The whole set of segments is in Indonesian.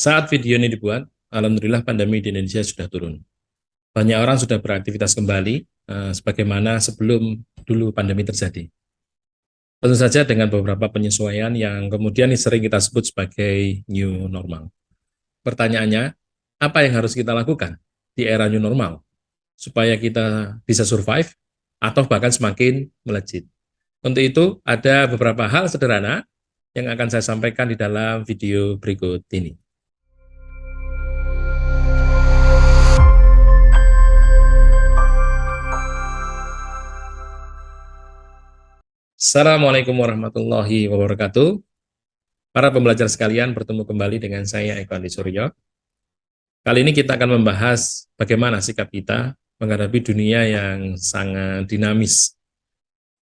Saat video ini dibuat, alhamdulillah pandemi di Indonesia sudah turun. Banyak orang sudah beraktivitas kembali, sebagaimana sebelum dulu pandemi terjadi. Tentu saja dengan beberapa penyesuaian yang kemudian sering kita sebut sebagai new normal. Pertanyaannya, apa yang harus kita lakukan di era new normal supaya kita bisa survive atau bahkan semakin melejit? Untuk itu, ada beberapa hal sederhana yang akan saya sampaikan di dalam video berikut ini. Assalamualaikum warahmatullahi wabarakatuh. Para pembelajar sekalian, bertemu kembali dengan saya Eko Andi Suryo. Kali ini kita akan membahas bagaimana sikap kita menghadapi dunia yang sangat dinamis,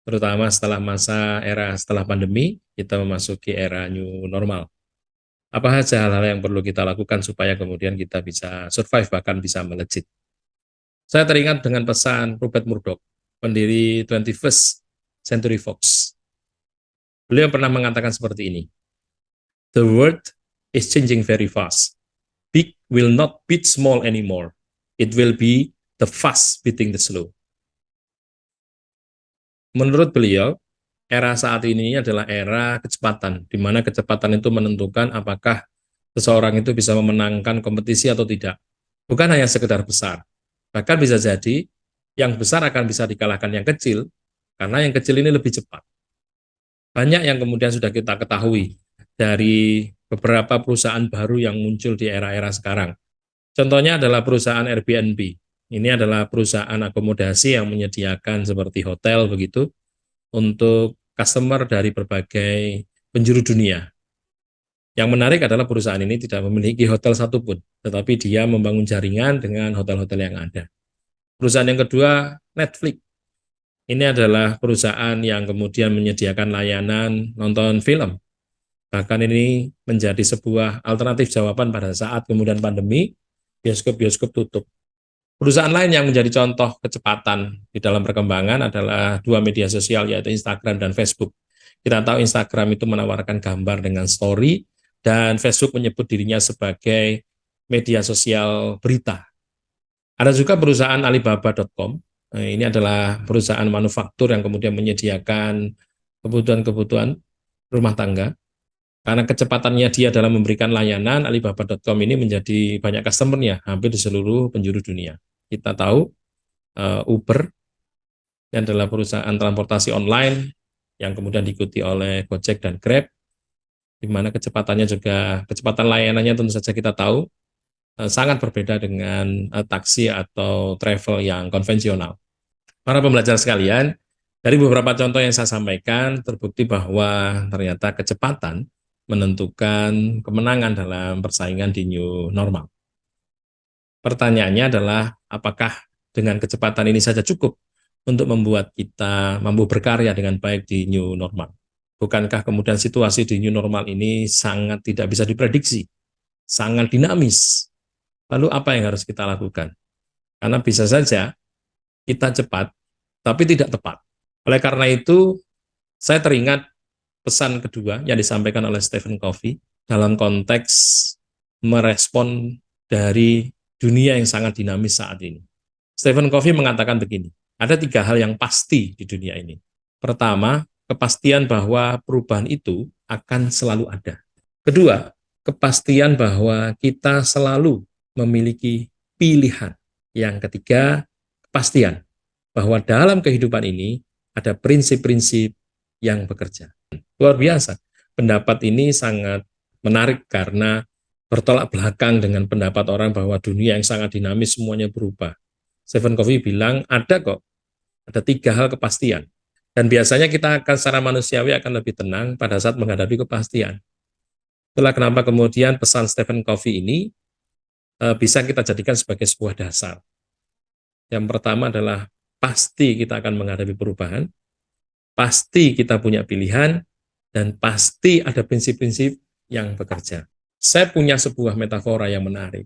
terutama setelah pandemi, kita memasuki era new normal. Apa saja hal-hal yang perlu kita lakukan supaya kemudian kita bisa survive, bahkan bisa melejit. Saya teringat dengan pesan Rupert Murdoch, pendiri 21st Century Fox. Beliau pernah mengatakan seperti ini, "The world is changing very fast. Big will not beat small anymore. It will be the fast beating the slow." Menurut beliau, era saat ini adalah era kecepatan, di mana kecepatan itu menentukan apakah seseorang itu bisa memenangkan kompetisi atau tidak. Bukan hanya sekedar besar. Bahkan bisa jadi yang besar akan bisa dikalahkan yang kecil, karena yang kecil ini lebih cepat. Banyak yang kemudian sudah kita ketahui dari beberapa perusahaan baru yang muncul di era-era sekarang. Contohnya adalah perusahaan Airbnb. Ini adalah perusahaan akomodasi yang menyediakan seperti hotel begitu untuk customer dari berbagai penjuru dunia. Yang menarik adalah perusahaan ini tidak memiliki hotel satupun, tetapi dia membangun jaringan dengan hotel-hotel yang ada. Perusahaan yang kedua, Netflix. Ini adalah perusahaan yang kemudian menyediakan layanan nonton film. Bahkan ini menjadi sebuah alternatif jawaban pada saat kemudian pandemi, bioskop-bioskop tutup. Perusahaan lain yang menjadi contoh kecepatan di dalam perkembangan adalah dua media sosial, yaitu Instagram dan Facebook. Kita tahu Instagram itu menawarkan gambar dengan story, dan Facebook menyebut dirinya sebagai media sosial berita. Ada juga perusahaan Alibaba.com. Ini adalah perusahaan manufaktur yang kemudian menyediakan kebutuhan-kebutuhan rumah tangga. Karena kecepatannya dia dalam memberikan layanan, Alibaba.com ini menjadi banyak customer-nya hampir di seluruh penjuru dunia. Kita tahu Uber yang adalah perusahaan transportasi online yang kemudian diikuti oleh Gojek dan Grab, di mana kecepatan layanannya tentu saja kita tahu sangat berbeda dengan taksi atau travel yang konvensional. Para pembelajar sekalian, dari beberapa contoh yang saya sampaikan, terbukti bahwa ternyata kecepatan menentukan kemenangan dalam persaingan di new normal. Pertanyaannya adalah, apakah dengan kecepatan ini saja cukup untuk membuat kita mampu berkarya dengan baik di new normal? Bukankah kemudian situasi di new normal ini sangat tidak bisa diprediksi, sangat dinamis? Lalu apa yang harus kita lakukan? Karena bisa saja kita cepat, tapi tidak tepat. Oleh karena itu, saya teringat pesan kedua yang disampaikan oleh Stephen Covey dalam konteks merespon dari dunia yang sangat dinamis saat ini. Stephen Covey mengatakan begini, ada tiga hal yang pasti di dunia ini. Pertama, kepastian bahwa perubahan itu akan selalu ada. Kedua, kepastian bahwa kita selalu memiliki pilihan. Yang ketiga, kepastian bahwa dalam kehidupan ini ada prinsip-prinsip yang bekerja. Luar biasa. Pendapat ini sangat menarik karena bertolak belakang dengan pendapat orang bahwa dunia yang sangat dinamis semuanya berubah. Stephen Covey bilang ada tiga hal kepastian. Dan biasanya kita akan secara manusiawi akan lebih tenang pada saat menghadapi kepastian. Itulah kenapa kemudian pesan Stephen Covey ini bisa kita jadikan sebagai sebuah dasar. Yang pertama adalah pasti kita akan menghadapi perubahan, pasti kita punya pilihan, dan pasti ada prinsip-prinsip yang bekerja. Saya punya sebuah metafora yang menarik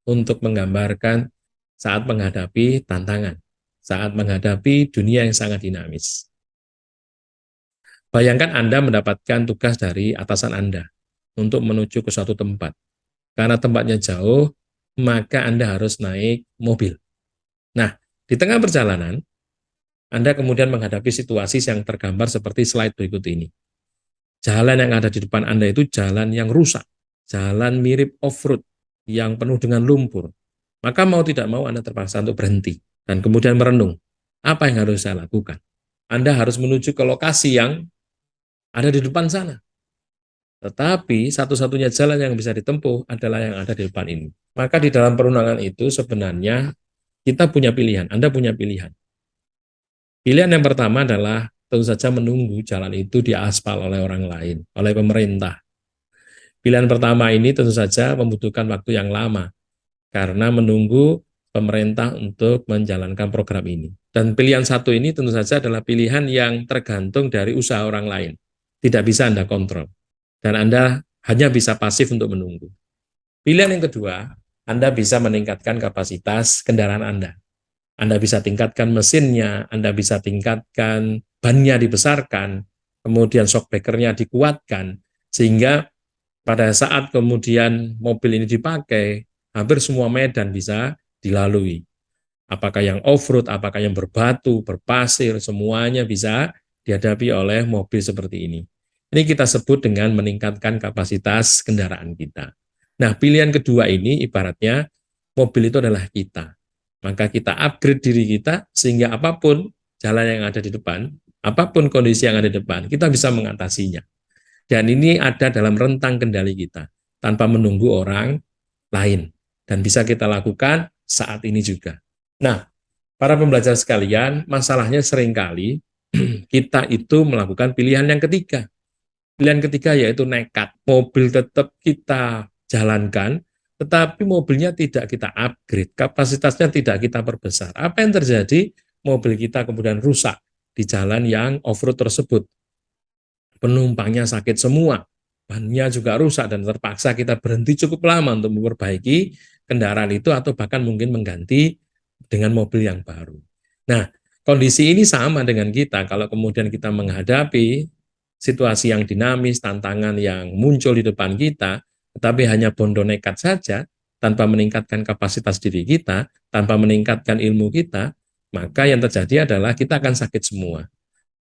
untuk menggambarkan saat menghadapi tantangan, saat menghadapi dunia yang sangat dinamis. Bayangkan Anda mendapatkan tugas dari atasan Anda untuk menuju ke suatu tempat. Karena tempatnya jauh, maka Anda harus naik mobil. Nah, di tengah perjalanan, Anda kemudian menghadapi situasi yang tergambar seperti slide berikut ini. Jalan yang ada di depan Anda itu jalan yang rusak, jalan mirip off-road, yang penuh dengan lumpur. Maka mau tidak mau Anda terpaksa untuk berhenti, dan kemudian merenung. Apa yang harus saya lakukan? Anda harus menuju ke lokasi yang ada di depan sana. Tetapi satu-satunya jalan yang bisa ditempuh adalah yang ada di depan ini. Maka di dalam perundangan itu sebenarnya kita punya pilihan, Anda punya pilihan. Pilihan yang pertama adalah tentu saja menunggu jalan itu diaspal oleh orang lain, oleh pemerintah. Pilihan pertama ini tentu saja membutuhkan waktu yang lama, karena menunggu pemerintah untuk menjalankan program ini. Dan pilihan satu ini tentu saja adalah pilihan yang tergantung dari usaha orang lain. Tidak bisa Anda kontrol. Dan Anda hanya bisa pasif untuk menunggu. Pilihan yang kedua, Anda bisa meningkatkan kapasitas kendaraan Anda. Anda bisa tingkatkan mesinnya, Anda bisa tingkatkan bannya dibesarkan, kemudian shockbreaker-nya dikuatkan, sehingga pada saat kemudian mobil ini dipakai, hampir semua medan bisa dilalui. Apakah yang off-road, apakah yang berbatu, berpasir, semuanya bisa dihadapi oleh mobil seperti ini. Ini kita sebut dengan meningkatkan kapasitas kendaraan kita. Nah, pilihan kedua ini ibaratnya mobil itu adalah kita. Maka kita upgrade diri kita sehingga apapun jalan yang ada di depan, apapun kondisi yang ada di depan, kita bisa mengatasinya. Dan ini ada dalam rentang kendali kita, tanpa menunggu orang lain. Dan bisa kita lakukan saat ini juga. Nah, para pembelajar sekalian, masalahnya seringkali kita itu melakukan pilihan yang ketiga. Pilihan ketiga yaitu nekat. Mobil tetap kita jalankan, tetapi mobilnya tidak kita upgrade, kapasitasnya tidak kita perbesar. Apa yang terjadi? Mobil kita kemudian rusak di jalan yang off-road tersebut. Penumpangnya sakit semua, bannya juga rusak dan terpaksa kita berhenti cukup lama untuk memperbaiki kendaraan itu atau bahkan mungkin mengganti dengan mobil yang baru. Nah, kondisi ini sama dengan kita kalau kemudian kita menghadapi situasi yang dinamis, tantangan yang muncul di depan kita, tetapi hanya bondo nekat saja, tanpa meningkatkan kapasitas diri kita, tanpa meningkatkan ilmu kita, maka yang terjadi adalah kita akan sakit semua.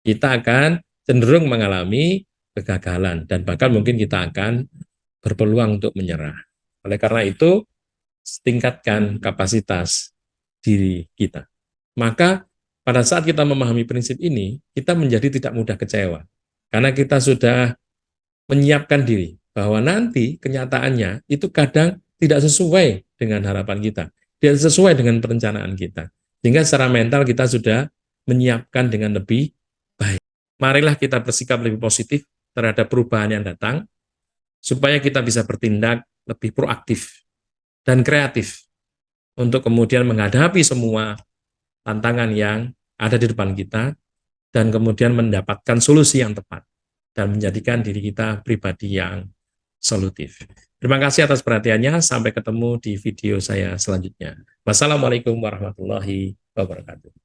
Kita akan cenderung mengalami kegagalan dan bahkan mungkin kita akan berpeluang untuk menyerah. Oleh karena itu, tingkatkan kapasitas diri kita. Maka pada saat kita memahami prinsip ini, kita menjadi tidak mudah kecewa. Karena kita sudah menyiapkan diri bahwa nanti kenyataannya itu kadang tidak sesuai dengan harapan kita, tidak sesuai dengan perencanaan kita. Sehingga secara mental kita sudah menyiapkan dengan lebih baik. Marilah kita bersikap lebih positif terhadap perubahan yang datang, supaya kita bisa bertindak lebih proaktif dan kreatif untuk kemudian menghadapi semua tantangan yang ada di depan kita, dan kemudian mendapatkan solusi yang tepat, dan menjadikan diri kita pribadi yang solutif. Terima kasih atas perhatiannya, sampai ketemu di video saya selanjutnya. Wassalamualaikum warahmatullahi wabarakatuh.